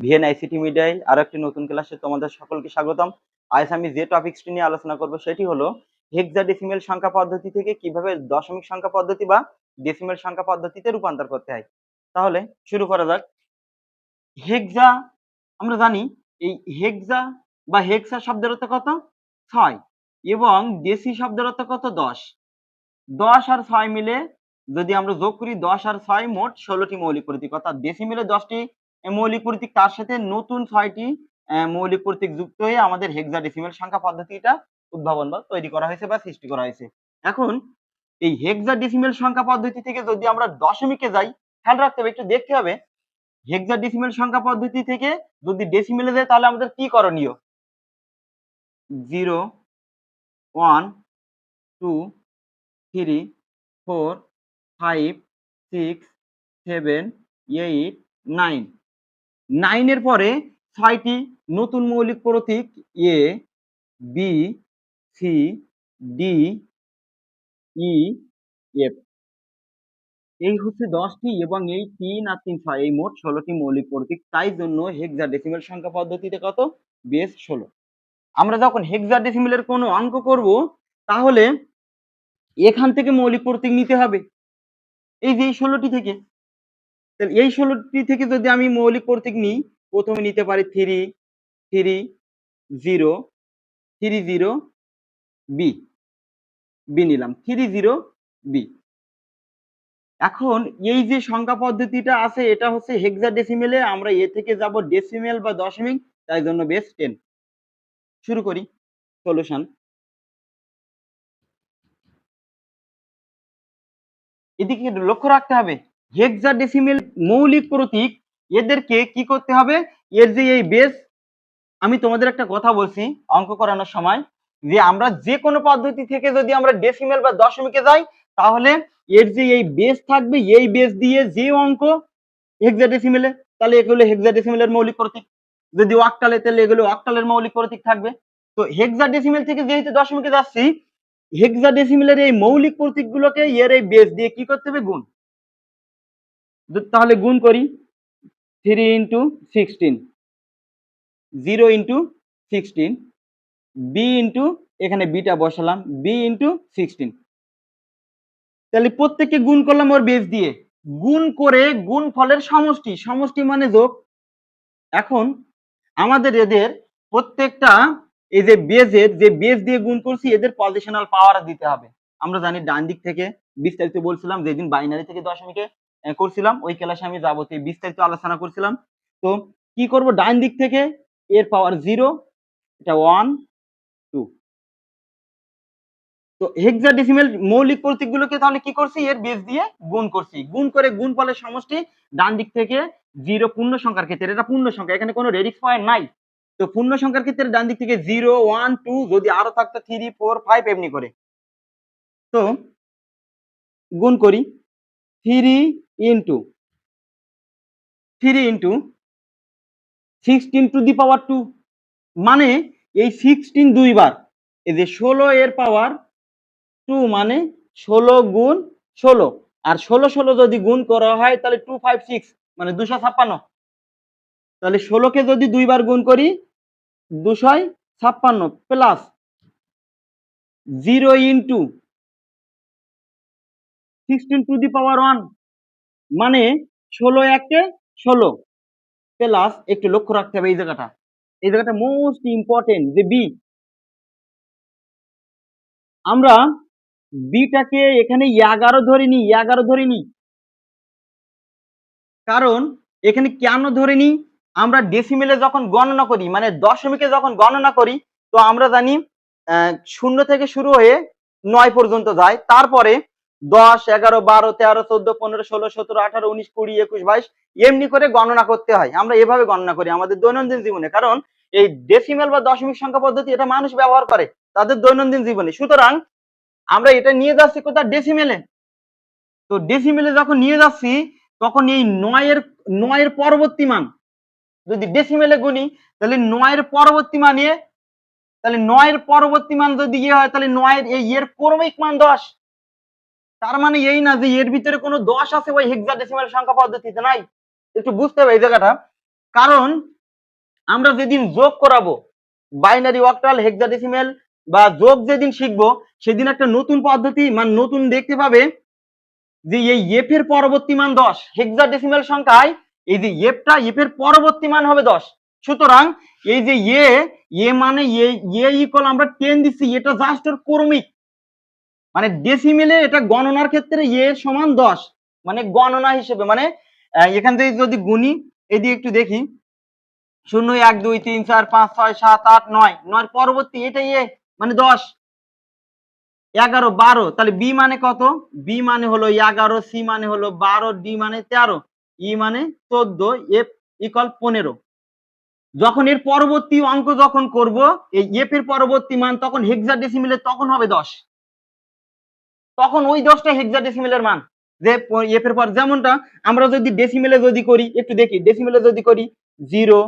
VN ICT মিডিয়ায় আরো একটি নতুন ক্লাসে তোমাদের সকলকে স্বাগতম। আজ আমি যে টপিকসটি নিয়ে আলোচনা করব সেটি হলো হেক্সাডেসিমেল সংখ্যা পদ্ধতি থেকে কিভাবে দশমিক সংখ্যা পদ্ধতি বা ডেসিমেল সংখ্যা পদ্ধতিতে রূপান্তর করতে হয়। তাহলে শুরু করা যাক। হেক্সা আমরা জানি এই হেক্সা বা হেক্সা শব্দের অর্থ কত? 6 এবং ডেসি শব্দের অর্থ কত? 10। 10 আর 6 মিলে যদি আমরা যোগ করি 10 আর 6 মোট 16টি মৌলিক প্রতীক, অর্থাৎ ডেসিমেলে 10টি মৌলিক প্রতীক, তার সাথে নতুন 6টি মৌলিক প্রতীক যুক্ত হয়ে আমাদের হেক্সাডেসিমেল সংখ্যা পদ্ধতিটা উদ্ভাবন বা তৈরি করা হয়েছে বা সৃষ্টি করা হয়েছে। এখন এই হেক্সাডেসিমেল সংখ্যা পদ্ধতি থেকে যদি আমরা দশমিকে যাই, খেয়াল রাখতে হবে, একটু দেখতে হবে হেক্সাডেসিমেল সংখ্যা পদ্ধতি থেকে যদি ডেসিমেলে যাই তাহলে আমাদের কি করণীয়? 0 1 2 3 4 5 6 7 8 9 9 এর পরে 6টি নতুন মৌলিক প্রতীক A B C D E F, এই হচ্ছে 10টি এবং এই 3 আর 3 6 এই মোট 16টি মৌলিক প্রতীক। তাই জন্য হেক্সাডেসিমেল সংখ্যা পদ্ধতিতে কত? বেস 16। আমরা যখন হেক্সাডেসিমেলের কোনো অঙ্ক করব তাহলে এখান থেকে মৌলিক প্রতীক নিতে হবে, এই যে এই 16টি থেকে। তাহলে এই 16টি থেকে যদি আমি মৌলিক প্রতীক নিই, প্রথমে নিতে পারি 3 3 0 3 0 বি বি নিলাম 3 0 বি। এখন এই যে সংখ্যা পদ্ধতিটা আছে এটা হচ্ছে হেক্সাডেসিমেলে, আমরা এ থেকে যাব ডেসিমেল বা দশমিক, তাই জন্য বেস 10। শুরু করি সলিউশন। এদিকে লক্ষ্য রাখতে হবে হেক্সাডেসিমেল মৌলিক প্রতীক এদেরকে কি করতে হবে, এর যে এই বেস, আমি তোমাদের একটা কথা বলছি অঙ্ক করানোর সময়, যে আমরা যে কোনো পদ্ধতি থেকে যদি আমরা ডেসিমেল বা দশমিকে যাই তাহলে এর যে এই বেস থাকবে, এই বেস দিয়ে যে অঙ্ক হেক্সাডেসিমেলে, তাহলে এগুলো হেক্সাডেসিমেলের মৌলিক প্রতীক। যদি অক্টালে, তাহলে এগুলো অক্টালের মৌলিক প্রতীক থাকবে। তো হেক্সাডেসিমেল থেকে যেহেতু দশমিকে যাচ্ছি, হেক্সাডেসিমেলের এই মৌলিক প্রতীকগুলোকে এর এই বেস দিয়ে কি করতে হবে? গুণ। তাহলে গুণ করি 3 ইন্টু 16, 0 ইন্টু 16, বি ইন্টু, এখানে বিটা বসালাম, বি ইন্টু 16। তাহলে প্রত্যেককে গুণ করলাম ওর বেস দিয়ে, গুণ করে গুণ ফলের সমষ্টি, সমষ্টি মানে যোগ। এখন আমাদের এদের প্রত্যেকটা এই যে বেজের যে বেস দিয়ে গুণ করছি এদের পজিশনাল পাওয়ার দিতে হবে। আমরা জানি ডান দিক থেকে বিস্তারিত বলছিলাম যেদিন বাইনারি থেকে দশমিকে করছিলাম, ওই ক্লাসে আমি যাবতীয় বিস্তারিত আলোচনা করছিলাম। তো কি করব, ডান দিক থেকে এর পাওয়ার 0, এটা 1 2। তো হেক্সাডেসিমেল মৌলিক প্রতীকগুলোকে তাহলে কি করছি, এর বেস দিয়ে গুণ করছি, গুণ করে গুণফলের সমষ্টি ডান দিক থেকে 0 পূর্ণ সংখ্যার ক্ষেত্রে, এটা পূর্ণ সংখ্যা, এখানে কোনো রেডিক্স পয়েন্ট নাই। তো পূর্ণ সংখ্যার ক্ষেত্রে ডান দিক থেকে 0 1 2, যদি আরো থাকতো 3 4 5 এমনি করে। তো গুণ করি 3 ইন্টু 16 টু দি পাওয়ার 2, মানে এই 16 দুইবার, এই যে 16 এর পাওয়ার 2, মানে 16 গুণ 16, আর 16 16 যদি গুণ করা হয় তাহলে 256, মানে 256। তাহলে 16কে যদি দুইবার গুণ করি 256 plus 0 into 16 to the power 1, মানে 16 একে 16 প্লাস, একটু লক্ষ্য রাখতে হবে এই জায়গাটা, এই জায়গাটা মোস্ট ইম্পর্টেন্ট, যে বি, আমরা বিটাকে এখানে 11 ধরিনি, 11 ধরিনি, কারণ এখানে কেন ধরিনি, আমরা ডেসিমেলে যখন গণনা করি, মানে দশমিকে যখন গণনা করি, তো আমরা জানি 0 থেকে শুরু হয়ে 9 পর্যন্ত যায়, তারপরে 10 11 12 13 14 15 16 17 18 19 20 21 22 এমনি করে গণনা করতে হয়। আমরা এভাবে গণনা করি আমাদের দৈনন্দিন জীবনে, কারণ এই ডেসিমেল বা দশমিক সংখ্যা পদ্ধতি এটা মানুষ ব্যবহার করে তাদের দৈনন্দিন জীবনে। সুতরাং আমরা এটা নিয়ে যাচ্ছি কোথায়? ডেসিমেলে। তো ডেসিমেলে যখন নিয়ে যাচ্ছি তখন এই 9 এর পরবর্তী মান যদি ডেসিমেলে গুনি, তাহলে 9 এর পরবর্তী মান এ, তাহলে 9 এর পরবর্তী মান যদি ইয়ে হয় তাহলে 9 এর এই এর ক্রমিক মান 10। তার মানে এই না যে এর ভিতরে কোনো 10 আছে ওই হেক্সাডেসিমেল সংখ্যা পদ্ধতিতে নাই, একটু বুঝতে হবে এই জায়গাটা। কারণ আমরা যেদিন যোগ করাবো বাইনারি অক্টাল হেক্সাডেসিমেল বা যোগ যেদিন শিখবো সেদিন একটা নতুন পদ্ধতি মানে নতুন দেখতে পাবে যে এই এফ এর পরবর্তী মান 10 হেক্সাডেসিমেল সংখ্যায় এই যে এফ এর পরবর্তী মান হবে 10। সুতরাং এই যে এ মানে এ ইকুয়াল আমরা 10 দিচ্ছি, এটা জাস্ট ওর ক্রমিক মানে ডেসিমেলে এটা গণনার ক্ষেত্রে এ সমান 10 মানে গণনা হিসেবে মানে এখান থেকে যদি গুণি এদিকে একটু দেখি 0 1 2 3 4 5 6 7 8 9 9 পরবর্তী এটা এ মানে 10 11 12 তাহলে বি মানে কত? বি মানে হলো 11, সি মানে হলো 12, ডি মানে 13, ই মানে 14, এফ ইকুয়াল 15। যখন এর পরবর্তী অঙ্ক যখন করব এই এফ এর পরবর্তী মান তখন হেক্সাডেসিমেলে তখন হবে 10, তখন ওই 10টা হেক্সাডেসিমেলের মান যে এফ এর পর যেমনটা আমরা যদি ডেসিমেলে যদি করি একটু দেখি ডেসিমেলে যদি করি 0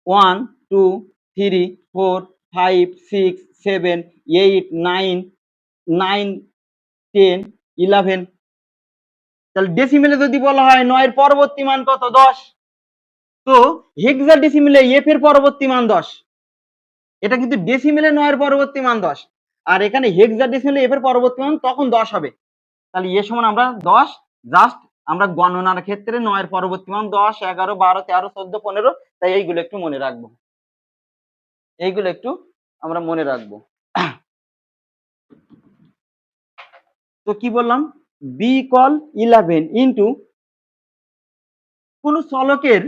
1 2 3 4 5 6 7 8 9 9 10 11 তাহলে ডেসিমেলে যদি বলা হয় 9 এর পরবর্তী মান কত? 10। তো হেক্সাডেসিমেলে এফ এর পরবর্তী মান 10, এটা কিন্তু ডেসিমেলে 9 এর পরবর্তী মান 10 আর এখানে হেক্সাডেসিমেলে এফ এর পরবর্তী মান তখন 10 হবে। তাহলে এ সমান আমরা 10 জাস্ট আমরা গণনার ক্ষেত্রে 9 এর পরবর্তী মান 10 11 12 13 14 15 তাই এইগুলো একটু মনে রাখবো, এইগুলো একটু আমরা মনে রাখবো। তো কি বললাম বি ইকুয়াল 11 ইন্টু কোন চলকের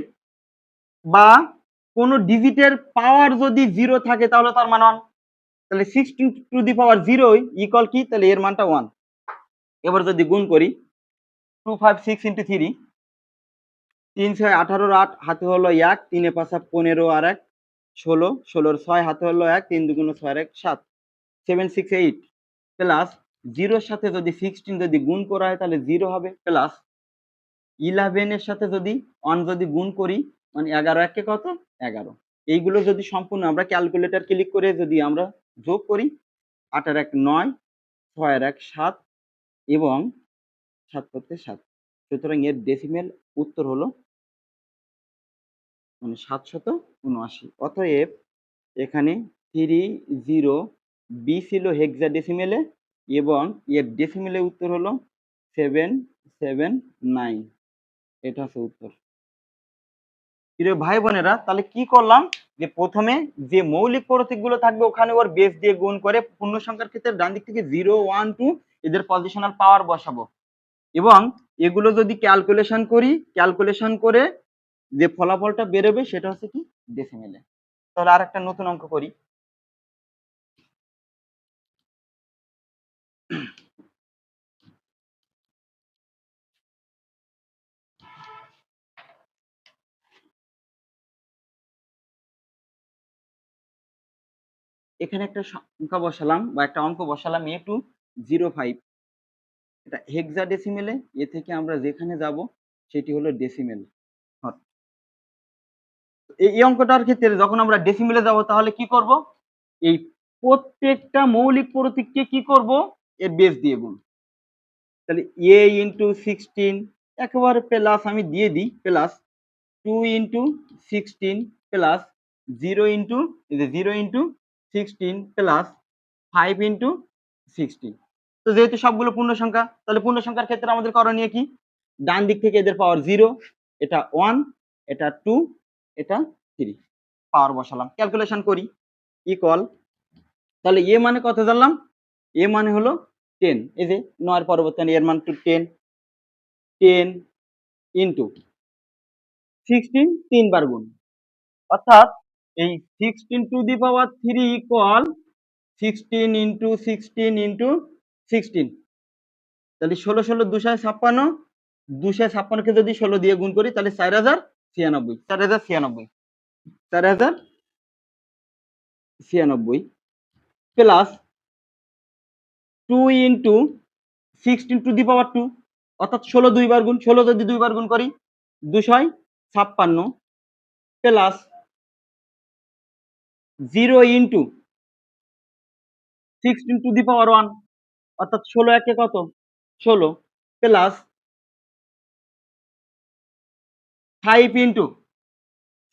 বা কোন ডিজিটের পাওয়ার যদি 0 থাকে তাহলে তার মান 1, তাহলে 16 টু দি পাওয়ার 0 ইকুয়াল কি? তাহলে এর মানটা 1। এবার যদি গুণ করি 256 ইন্টু 3 3 6 18 8 হাতে হলো 1 3 এ 5 15 আর 1 16 16 6 হাতে হলো 1 3 দুগুণ 6 আর 1 7 7 6 8 প্লাস 0 এর সাথে যদি 16 যদি গুণ করা হয় তাহলে 0 হবে প্লাস 11 এর সাথে যদি 1 যদি গুণ করি মানে 11 1 কে কত 11। এইগুলো যদি সম্পূর্ণ আমরা ক্যালকুলেটর ক্লিক করে যদি আমরা যোগ করি 8 আর 1 9 6 আর 1 7 এবং 7 করতে 7, সুতরাং এর ডেসিমেল উত্তর হলো মানে 779। অতএব এখানে 30 বি ছিল হেক্সাডেসিমেলে এবং এর ডেসিমেলে উত্তর হলো 779, এটা হচ্ছে উত্তর। প্রিয় ভাই বোনেরা তাহলে কি করলাম যে প্রথমে যে মৌলিক প্রতীকগুলো থাকবে ওখানে ওর বেস দিয়ে গুণ করে পূর্ণ সংখ্যার ক্ষেত্রে ডান দিক থেকে 0 1 2 এদের পজিশনাল পাওয়ার বসাবো এবং এগুলো যদি ক্যালকুলেশন করি ক্যালকুলেশন করে যে ফলাফলটা বেরোবে সেটা হচ্ছে কি ডেসিমেলে। তাহলে আর একটা নতুন অঙ্ক করি। এখানে একটা সংখ্যা বসালাম বা একটা অঙ্ক বসালাম A205, এটা হেক্সাডেসিমেলে এ থেকে আমরা যেখানে যাব সেটি হলো ডেসিমেল। এই অঙ্কটার ক্ষেত্রে যখন আমরা ডেসিমেলে যাব তাহলে কি করব এই প্রত্যেকটা মৌলিক প্রতীককে কি করব এর বেস দিয়ে গুণ, তাহলে a ইন্টু 16 একেবারে প্লাস আমি দিয়ে দিই plus 2 into 16 plus 0 into 0 into 16 plus 5 into 16। তো যেহেতু সবগুলো পূর্ণ সংখ্যা তাহলে পূর্ণ সংখ্যার ক্ষেত্রে আমাদের করণীয় কি ডান দিক থেকে এদের পাওয়ার 0, এটা 1 এটা 2 এটা 3, পাওয়ার বসালাম ক্যালকুলেশন করি ইকুয়াল তাহলে এ মানে কত জানলাম এ মানে হলো 10, এই যে 9 এর পরবর্তী এর মান 10 10 ইন্টু 16 তিনবার গুণ অর্থাৎ এই 16 to the power 3 equal 16 into 16 into 16, তাহলে 16 16 256 256 কে যদি 16 দিয়ে গুণ করি তাহলে 4096 4096 প্লাস 2 ইন্টু 16 টু দি পাওয়ার 2 অর্থাৎ 16 দুইবার গুণ 16 যদি দুইবার গুণ করি 256 plus 0 into 16 to the power 1 অর্থাৎ 16 একে কত 16 প্লাস 5 ইন্টু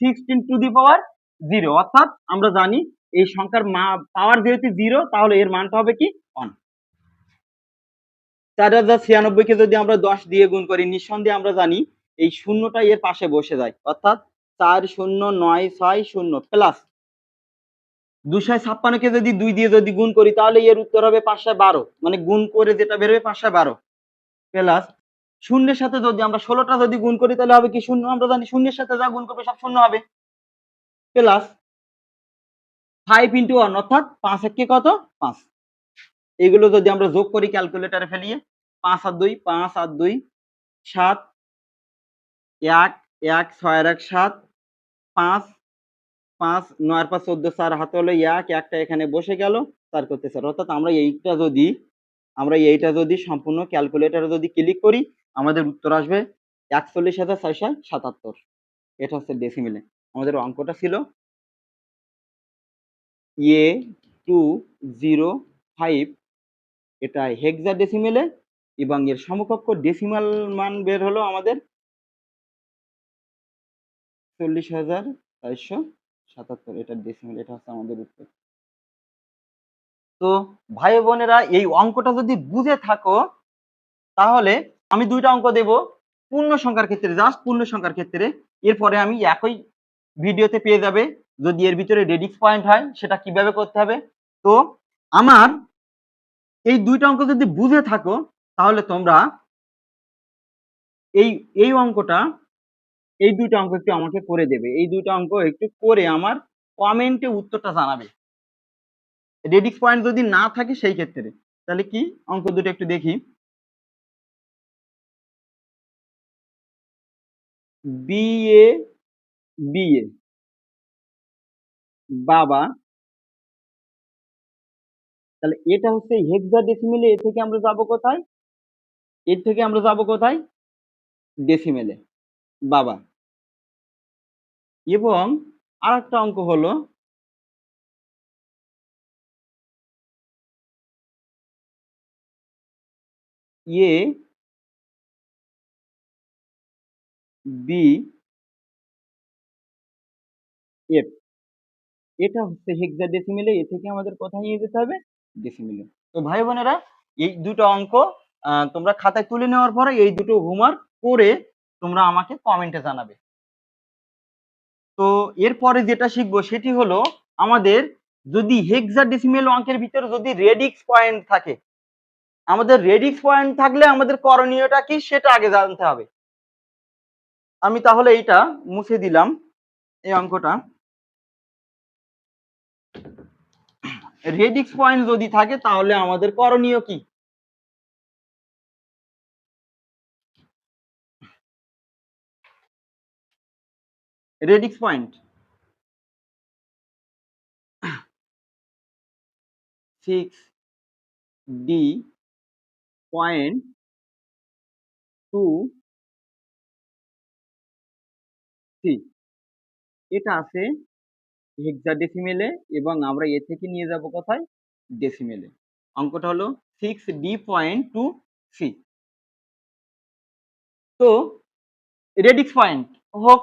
16 অর্থাৎ আমরা জানি এই সংখ্যার পাওয়ার যেহেতু 0 তাহলে এর মানটা হবে কি 1। 4096 কে যদি আমরা 10 দিয়ে গুণ করি নিঃসন্দেহে আমরা জানি এই শূন্যটা এর পাশে বসে যায়, অর্থাৎ 40960 প্লাস 256 কে যদি 2 দিয়ে যদি গুণ করি তাহলে এর উত্তর হবে 512, মানে গুণ করে যেটা বেরোবে 512 প্লাস শূন্যের সাথে যদি আমরা 16টা যদি গুণ করি তাহলে হবে কি শূন্য, আমরা জানি শূন্যের সাথে যা গুণ করবে সব শূন্য হবে, প্লাস 5 × 1 অর্থাৎ 5 একে কত 5। এগুলো যদি আমরা যোগ করি ক্যালকুলেটরে ফেলিয়ে 5 আর 2 5 আর 2 7 1 1 6 আর 1 7 5 5 9 আর 5 14 4 হাতে হলো 1 একটা এখানে বসে গেল 4 করতে 4, অর্থাৎ আমরা এইটা যদি সম্পূর্ণ ক্যালকুলেটরে যদি ক্লিক করি আমাদের উত্তর আসবে 41,677। এটা হচ্ছে ডেসিমেলে। আমাদের অঙ্কটা ছিল A205, এটা হেক্সাডেসিমেলে এবং এর সমকক্ষ ডেসিমাল মান বের হলো আমাদের 40,477। এটা ডেসিমেল, এটা হচ্ছে আমাদের উত্তর। তো ভাই বোনেরা এই অঙ্কটা যদি বুঝে থাকো তাহলে আমি দুইটা অঙ্ক দেব পূর্ণ সংখ্যার ক্ষেত্রে, জাস্ট পূর্ণ সংখ্যার ক্ষেত্রে, এরপরে আমি একই ভিডিওতে পেয়ে যাবে যদি এর ভিতরে রেডিক্স পয়েন্ট হয় সেটা কিভাবে করতে হবে। তো আমার এই দুইটা অঙ্ক যদি বুঝে থাকো তাহলে তোমরা এই অঙ্কটা এই দুইটা অঙ্ক একটু আমাকে করে দেবে, এই দুইটা অঙ্ক একটু করে আমার কমেন্টে উত্তরটা জানাবে। রেডিক্স পয়েন্ট যদি না থাকে সেই ক্ষেত্রে তাহলে কি অঙ্ক দুটো একটু দেখি। বিএ বিএ বাবা, তাহলে এটা হচ্ছে হেক্সাডেসিমেলে, এর থেকে আমরা যাব কোথায়, এর থেকে আমরা যাব কোথায় ডেসিমেলে বাবা। এবং আরেকটা অঙ্ক হলো এ বি এফ, এটা হচ্ছে হেক্সাডেসিমেলে, এ থেকে আমাদের কোথায় নিয়ে যেতে হবে ডেসিমেলে। তো ভাই বোনেরা এই দুটো অঙ্ক তোমরা খাতায় তুলে নেওয়ার পরে এই দুটো হোমওয়ার্ক করে তোমরা আমাকে কমেন্টে জানাবে। তো এরপরে যেটা শিখবো সেটি হলো আমাদের যদি হেক্সাডেসিমেল অঙ্কের ভিতরে যদি রেডিক্স পয়েন্ট থাকে, আমাদের রেডিক্স পয়েন্ট থাকলে আমাদের করণীয়টা কি সেটা আগে জানতে হবে। আমি তাহলে এইটা মুছে দিলাম, এই অঙ্কটা। রেডিক্স পয়েন্ট যদি থাকে তাহলে আমাদের করণীয় কি, রেডিক্স পয়েন্ট 6D.2C, এটা আছে হেক্সাডেসিমেলে এবং আমরা এ থেকে নিয়ে যাব কোথায় ডেসিমেলে। অঙ্কটা হলো 6D.2C। তো রেডিক্স পয়েন্ট হোক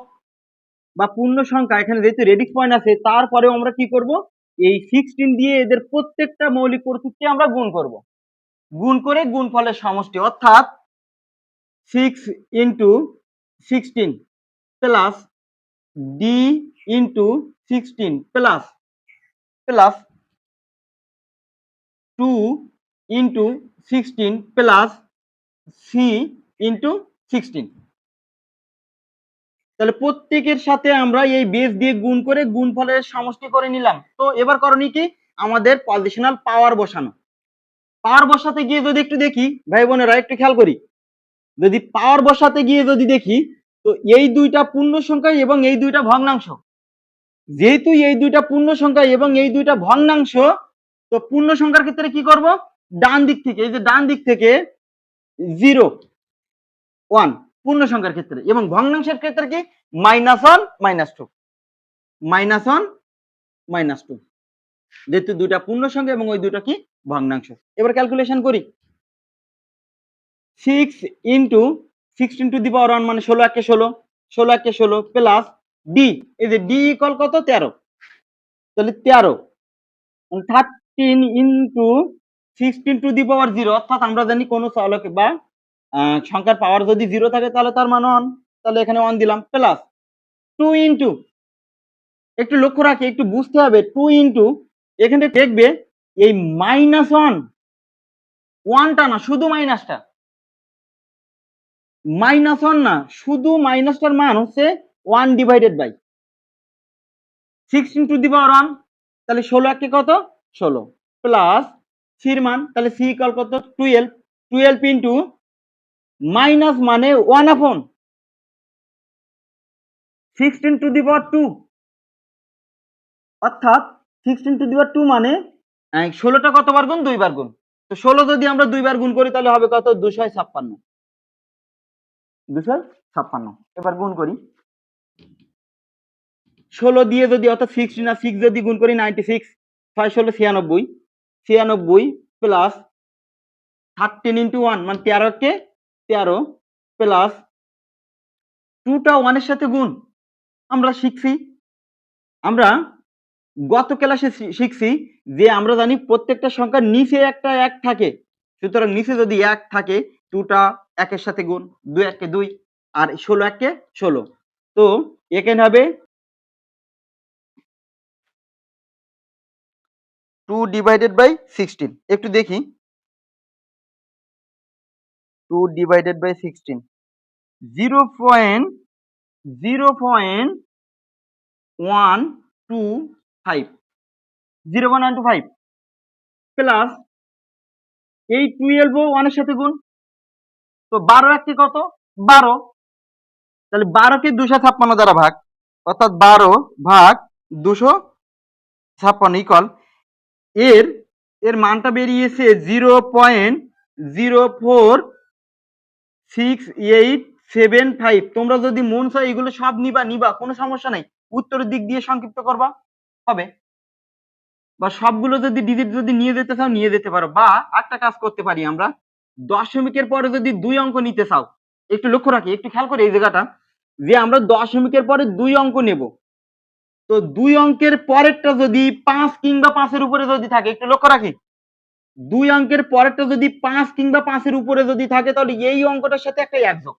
বা পূর্ণ সংখ্যা, এখানে যেহেতু রেডিক্স পয়েন্ট আছে তারপরেও আমরা কি করব এই 16 দিয়ে এদের প্রত্যেকটা মৌলিক প্রতীককে আমরা গুণ করব, গুণ করে গুণফলের সমষ্টি অর্থাৎ 6 × 16 plus D × 16 plus 2 × 16 plus C × 16। তাহলে প্রত্যেকের সাথে আমরা এই বেস দিয়ে গুণ করে গুণফলের সমষ্টি করে নিলাম। তো এবার করণীয় কি, আমাদের পজিশনাল পাওয়ার বসানো। পাওয়ার বসাতে গিয়ে যদি একটু দেখি ভাই বোনেরা একটু খেয়াল করি, যদি পাওয়ার বসাতে গিয়ে যদি দেখি তো এই দুইটা পূর্ণ সংখ্যা এবং এই দুইটা ভগ্নাংশ, যেহেতু এই দুইটা পূর্ণ সংখ্যা এবং এই দুইটা ভগ্নাংশ, তো পূর্ণ সংখ্যার ক্ষেত্রে কি করব, ডান দিক থেকে, এই যে ডান দিক থেকে 0 1 পূর্ণ সংখ্যার ক্ষেত্রে, এবং ভগ্নাংশের ক্ষেত্রে কি -1 -2, -1 -2, যেহেতু দুইটা পূর্ণ সংখ্যা এবং ওই দুইটা কি ভগ্নাংশ। এবার ক্যালকুলেশন করি, 6 × 16 টু দি পাওয়ার 1 মানে 16 একে 16 প্লাস ডি, এই যে ডি ইকুয়াল কত 13, তাহলে 13 13 ইন্টু 16 টু দি পাওয়ার 0, অর্থাৎ আমরা জানি কোনো চলক বা সংখ্যার পাওয়ার যদি 0 থাকে তাহলে তার মান 1, তাহলে এখানে 1 দিলাম, প্লাস 2 ইন্টু, একটু লক্ষ্য রাখি, একটু বুঝতে হবে, 2 ইন্টু এখানে দেখবে এই -1, 1টা না, শুধু মাইনাসটা, -1 না, শুধু মাইনাসটার মান হচ্ছে 1 divided by 16 to the power 1, তাহলে 16 একে কত 16, প্লাস সির মান, তাহলে সি ইকুয়াল কত 12, 12 ইন্টু মাইনাস মানে 1 আপন 16 টু দি পাওয়ার 2, অর্থাৎ 16 টু দি পাওয়ার 2 মানে 16টা কতবার গুণ, 2 বার গুণ, তো 16 যদি আমরা 2 বার গুণ করি তাহলে হবে কত 256, 256, এবার গুণ করি 16 দিয়ে, যদি অর্থাৎ 16 আর 6 যদি গুণ করি 96, 6 16 96, 96 প্লাস 13 ইন্টু 1 মানে 13 কে 13, প্লাস 2টা 1 এর সাথে গুণ, আমরা শিখছি, আমরা গত ক্লাসে শিখছি যে আমরা জানি প্রত্যেকটা সংখ্যার নিচে একটা 1 থাকে, সুতরাং নিচে যদি 1 থাকে 2টা 1 এর সাথে গুণ, 2 1 2 আর 16 1 16, তো এখানে হবে 2 ডিভাইডেড বাই 16, একটু দেখি 2 ডিভাইডেড বাই 16, 0.0125, 0.125 প্লাস এই 12 ও 1 এর সাথে গুণ, তো 12 1 কত 12, তাহলে 12 কে 256 দ্বারা ভাগ, অর্থাৎ 12 ভাগ 256 ইকুয়াল, এর এর মানটা বেরিয়েছে 0.04685, তোমরা যদি মন চায় এগুলো সব নিবা কোনো সমস্যা নাই, উত্তরের দিক দিয়ে সংক্ষিপ্ত করবা হবে, বা সবগুলো যদি ডিজিট যদি নিয়ে যেতে চাও নিয়ে যেতে পারো, বা একটা কাজ করতে পারি আমরা, দশমিকের পরে যদি 2 অঙ্ক নিতে চাও, একটু লক্ষ্য রাখি, একটু খেয়াল করি এই জায়গাটা, যে আমরা দশমিকের পরে 2 অঙ্ক নেব, তো 2 অঙ্কের পরেরটা যদি 5 কিংবা 5 এর উপরে যদি থাকে, একটু লক্ষ্য রাখি, 2 অঙ্কের পরেরটা যদি 5 কিংবা 5 এর উপরে যদি থাকে তাহলে এই অঙ্কটার সাথে একটা 1 যোগ,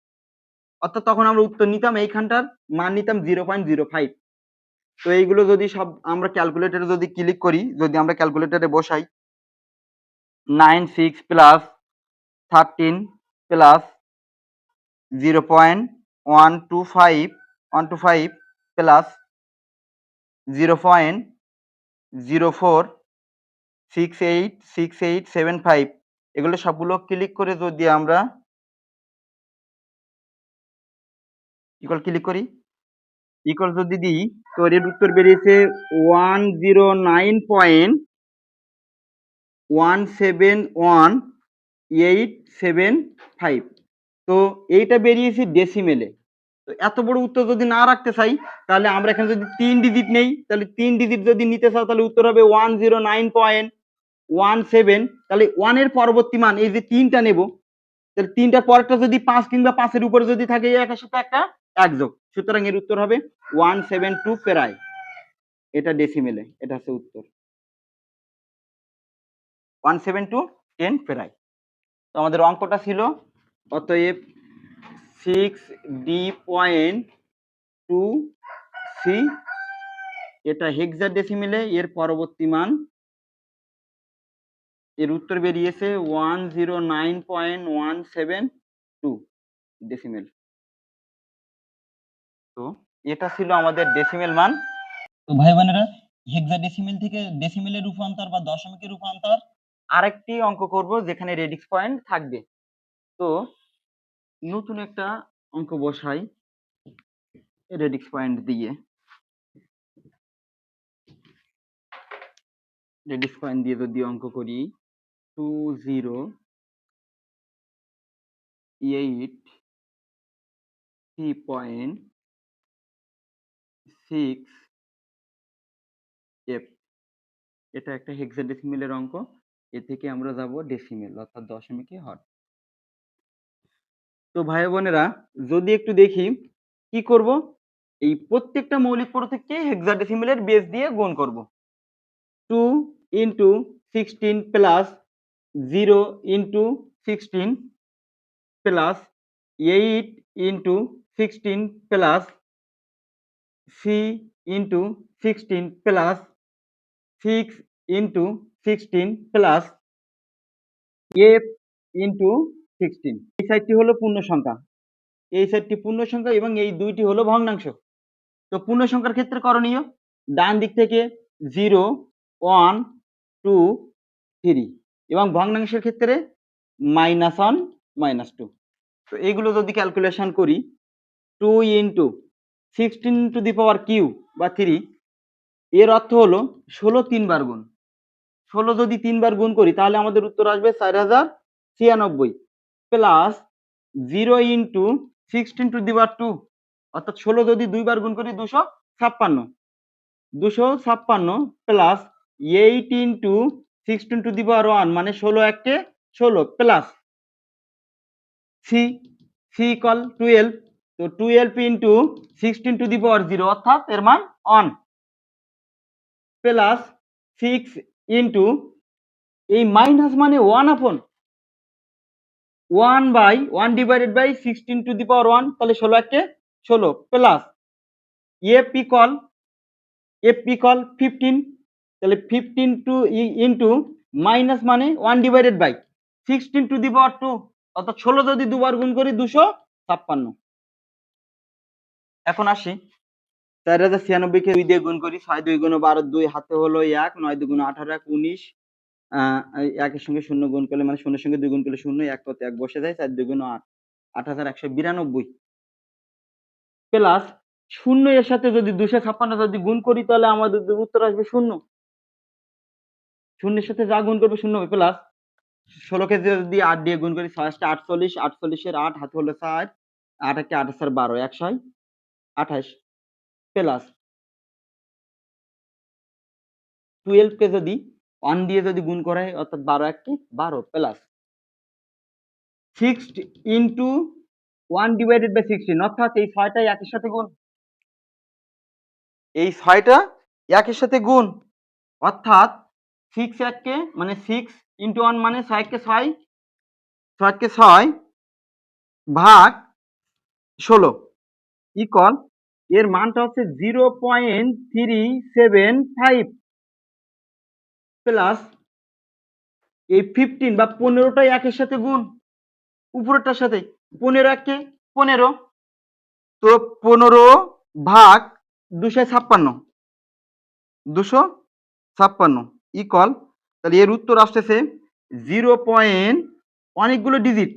অর্থাৎ তখন আমরা উত্তর নিতাম, এইখানটার মান নিতাম 0.05, তো এইগুলো যদি সব আমরা ক্যালকুলেটরে যদি ক্লিক করি, যদি আমরা ক্যালকুলেটরে বসাই 96 প্লাস 13 প্লাস 0.125 প্লাস 0.04686875, এগুলো সবগুলো ক্লিক করে যদি আমরা ক্লিক করি, ইকুয়াল যদি দিই, তো এর উত্তর বেরিয়েছে 109.1717875, তো এইটা বেরিয়েছে ডেসিমেলে, তো এত বড় উত্তর যদি না রাখতে চাই তাহলে আমরা এখানে যদি 3 ডিজিট নেই, তাহলে 3 ডিজিট যদি নিতে চাও তাহলে উত্তর হবে 109.17, তাহলে 1 এর পরবর্তী মান এই যে 3টা নেব, তাহলে 3টার পরেরটা যদি 5 কিংবা 5 এর উপরে যদি থাকে এই একের সাথে একটা 1 যোগ, সুতরাং এর উত্তর হবে 172 প্রায়, এটা ডেসিমেলে, এটা হচ্ছে উত্তর 172 প্রায়। তো আমাদের অঙ্কটা ছিল, অতএব 6D.2C, এটা হেক্সাডেসিমেলে, এর পরবর্তী মান, এর উত্তর বেরিয়েছে 109.172 ডেসিমেল। তো এটা ছিল আমাদের ডেসিমেল মান। তো ভাই বোনেরা, হেক্সাডেসিমেল থেকে ডেসিমেলে রূপান্তর বা দশমিকে রূপান্তর আরেকটি অঙ্ক করব যেখানে রেডিক্স পয়েন্ট থাকবে। তো নতুন একটা অঙ্ক বসাই রেডিক্স পয়েন্ট দিয়ে, রেডিক্স পয়েন্ট দিয়ে যদি অঙ্ক করি 208.6F, এটা একটা হেক্সাডেসিমেলের অঙ্ক, এ থেকে আমরা যাব ডেসিমেল অর্থাৎ দশমিকে হর। তো ভাই বোনেরা, যদি একটু দেখি কি করব, এই প্রত্যেকটা মৌলিক প্রতীককে হেক্সাডেসিমেলের বেস দিয়ে গুণ করব। 2 into 16 plus 0 into 16 plus 8 into 16 plus 3 into 16 plus 6 into 16 plus f into 16। এই সাইডটি হলো পূর্ণ সংখ্যা, এই সাইডটি পূর্ণ সংখ্যা এবং এই দুইটি হলো ভগ্নাংশ। তো পূর্ণ সংখ্যার ক্ষেত্রে করণীয় ডান দিক থেকে 0 1 2 3 এবং ভগ্নাংশের ক্ষেত্রে -1 -2। তো এইগুলো যদি ক্যালকুলেশন করি 2 into 16 to the power Q বা 3 এর অর্থ হলো 16 তিনবার গুণ। 16 যদি তিনবার গুণ করি তাহলে আমাদের উত্তর আসবে 4096 প্লাস 0 ইন্টু 16 টু দি পাওয়ার 2 অর্থাৎ 16 যদি দুইবার গুণ করি 256 plus 8 into 16 to the power 1 মানে 16 একে 16 প্লাস সি ইকুয়াল 12। তো 12 ইন্টু 16 টু দি পাওয়ার 0 অর্থাৎ এর মান 1 প্লাস 6 ইন্টু এই মাইনাস মানে 1 upon 1 by 1 divided by 16 to the power 1 তাহলে 16 একে 16 প্লাস এফ ইকুয়াল 15 তাহলে 15 টু ইন্টু মাইনাস মানে 1 ডিভাইডেড বাই 16 টু দি পাওয়ার 2 অর্থাৎ 16 যদি দুবার গুণ করি 256। এখন আসি 4096 কে 2 দিয়ে গুণ করি 6 2 গুণ 12 2 হাতে হলো 1 9 2 গুণ 18 1 19 একের সঙ্গে 0 গুণ করলে মানে 0 সঙ্গে 2 গুণ করলে 0 1 কত 1 বসে যায় 4 2 গুণ 8 8192 প্লাস 0 এর সাথে যদি 256 যদি গুণ করি তাহলে আমাদের উত্তর আসবে 0। 0 এর সাথে যা গুণ করবে 0 হবে প্লাস 16 কে যদি 8 দিয়ে গুণ করি 6 48 48 এর 8 হাতে হলো 4 8 একে 8 4 12 128 প্লাস 12 কে যদি 1 দিয়ে যদি গুণ করা হয় অর্থাৎ 12 একে 12 প্লাস 6 ইন্টু 1 ডিভাইডেড বাই 16 অর্থাৎ এই 6টা একের সাথে গুণ, এই 6টা একের সাথে গুণ অর্থাৎ 6 একে মানে 6 ইন্টু 1 মানে 6 কে 6 6 কে 6 ভাগ 16 ইকুয়াল এর মানটা হচ্ছে 0.375 প্লাস এই 15 বা 15টাই একের সাথে গুণ উপরেরটার সাথে 15 একে 15 তো 15 ভাগ 256 ইকুয়াল তাহলে এর উত্তর আসতেছে 0. অনেকগুলো ডিজিট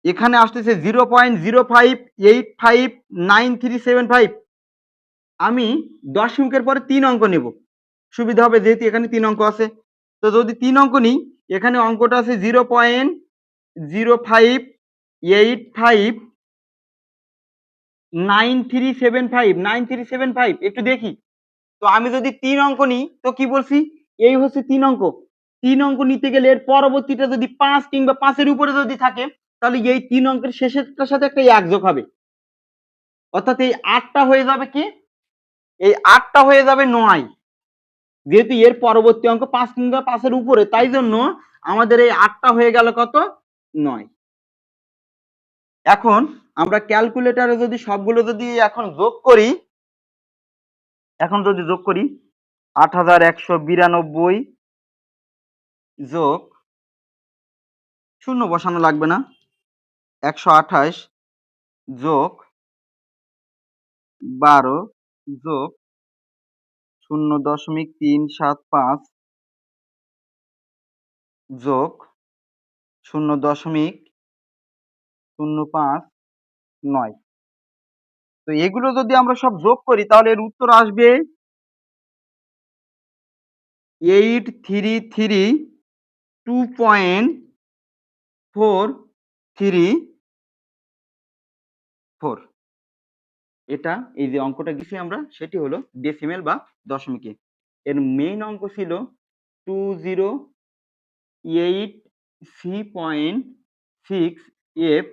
এখানে আসতেছে 0.05859375। আমি দশমিকের পরে 3 অঙ্ক নেব সুবিধা হবে যেহেতু এখানে 3 অঙ্ক আছে। তো যদি 3 অঙ্ক নিই এখানে অঙ্কটা আছে 0.05859375 একটু দেখি। তো আমি যদি 3 অঙ্ক নিই তো কি বলছি এই হচ্ছে 3 অঙ্ক। 3 অঙ্ক নিতে গেলে এর পরবর্তীটা যদি 5 কিংবা 5 এর উপরে যদি থাকে তাহলে এই 3 অঙ্কের শেষেরটার সাথে একটা 1 যোগ হবে অর্থাৎ এই 8টা হয়ে যাবে কি এই 8টা হয়ে যাবে 9 যেহেতু এর পরবর্তী অঙ্ক 5 কিংবা 5 এর উপরে তাই জন্য আমাদের এই 8টা হয়ে গেল কত 9। এখন আমরা ক্যালকুলেটরে যদি সবগুলো যদি এখন যোগ করি 8192 যোগ 0 বসানো লাগবে না 128 যোগ 12 যোগ 0.375 যোগ 0.059। তো এগুলো যদি আমরা সব যোগ করি তাহলে এর উত্তর আসবে 8332.434। এটা এই যে অঙ্কটা গেছি আমরা সেটি হলো ডেসিমেল বা দশমিকে। এর মেইন অঙ্ক ছিল 208C.6F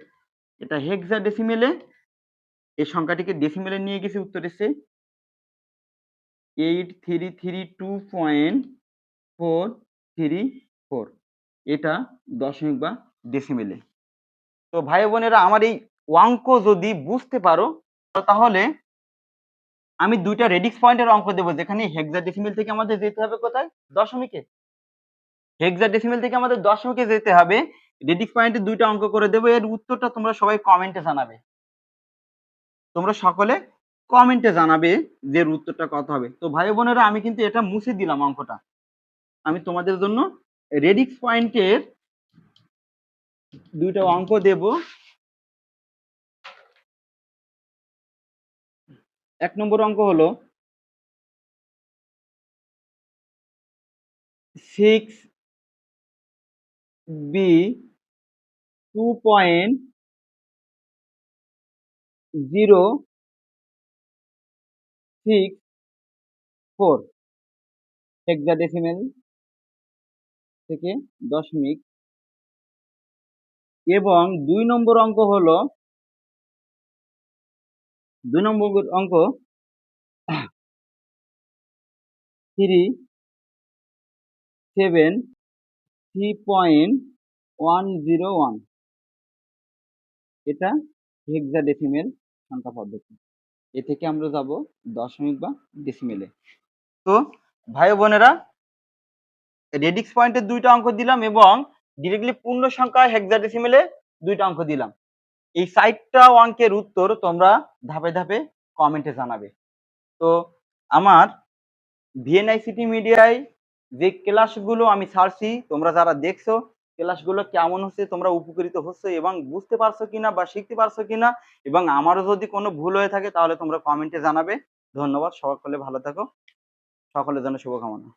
এটা হেক্সাডেসিমেলে এই সংখ্যাটিকে ডেসিমেলে নিয়ে গেছি, উত্তর এসেছে 8332.434। এটা দশমিক বা ডেসিমেলে। তো ভাই বোনেরা, আমার এই অঙ্ক যদি বুঝতে পারো তাহলে আমি দুইটা রেডিক্স পয়েন্টের অঙ্ক দেবো, যেখানে হেক্সাডেসিমেল থেকে আমাদের যেতে হবে কোথায়, দশমিকে। হেক্সাডেসিমেল থেকে আমাদের দশমিকে যেতে হবে, রেডিক্স পয়েন্টে দুইটা অঙ্ক করে দেবো। এর উত্তরটা তোমরা সবাই কমেন্টে জানাবে, তোমরা সকলে কমেন্টে জানাবে যে এর উত্তরটা কত হবে। তো ভাই বোনেরা, আমি কিন্তু এটা মুছে দিলাম অঙ্কটা, আমি তোমাদের জন্য রেডিক্স পয়েন্টের দুইটা অঙ্ক দেব। 1 নম্বর অঙ্ক হলো 6b 2.064 হেক্সাডেসিমেল থেকে দশমিক। এবং 2 নম্বর অঙ্ক হলো 373.101। এটা হেক্সাডেসিমেল সংখ্যা পদ্ধতি। এ থেকে আমরা যাব দশমিক বা ডেসিমেলে। তো ভাই বোনেরা, রেডিক্স পয়েন্টের দুইটা অঙ্ক দিলাম এবং ডিরেক্টলি পূর্ণ সংখ্যা হেক্সাডেসিমেলে দুইটা অঙ্ক দিলাম। এই 4টা অঙ্কের উত্তর তোমরা ধাপে ধাপে কমেন্টে জানাবে। তো আমার ভিএনআইসিটি মিডিয়ায় যে ক্লাসগুলো আমি ছাড়ছি, তোমরা যারা দেখছো ক্লাসগুলো কেমন হচ্ছে, তোমরা উপকৃত হচ্ছে এবং বুঝতে পারছো কিনা বা শিখতে পারছো কিনা, এবং আমারও যদি কোনো ভুল হয়ে থাকে তাহলে তোমরা কমেন্টে জানাবে। ধন্যবাদ, সকলে ভালো থাকো, সকলের জন্য শুভকামনা।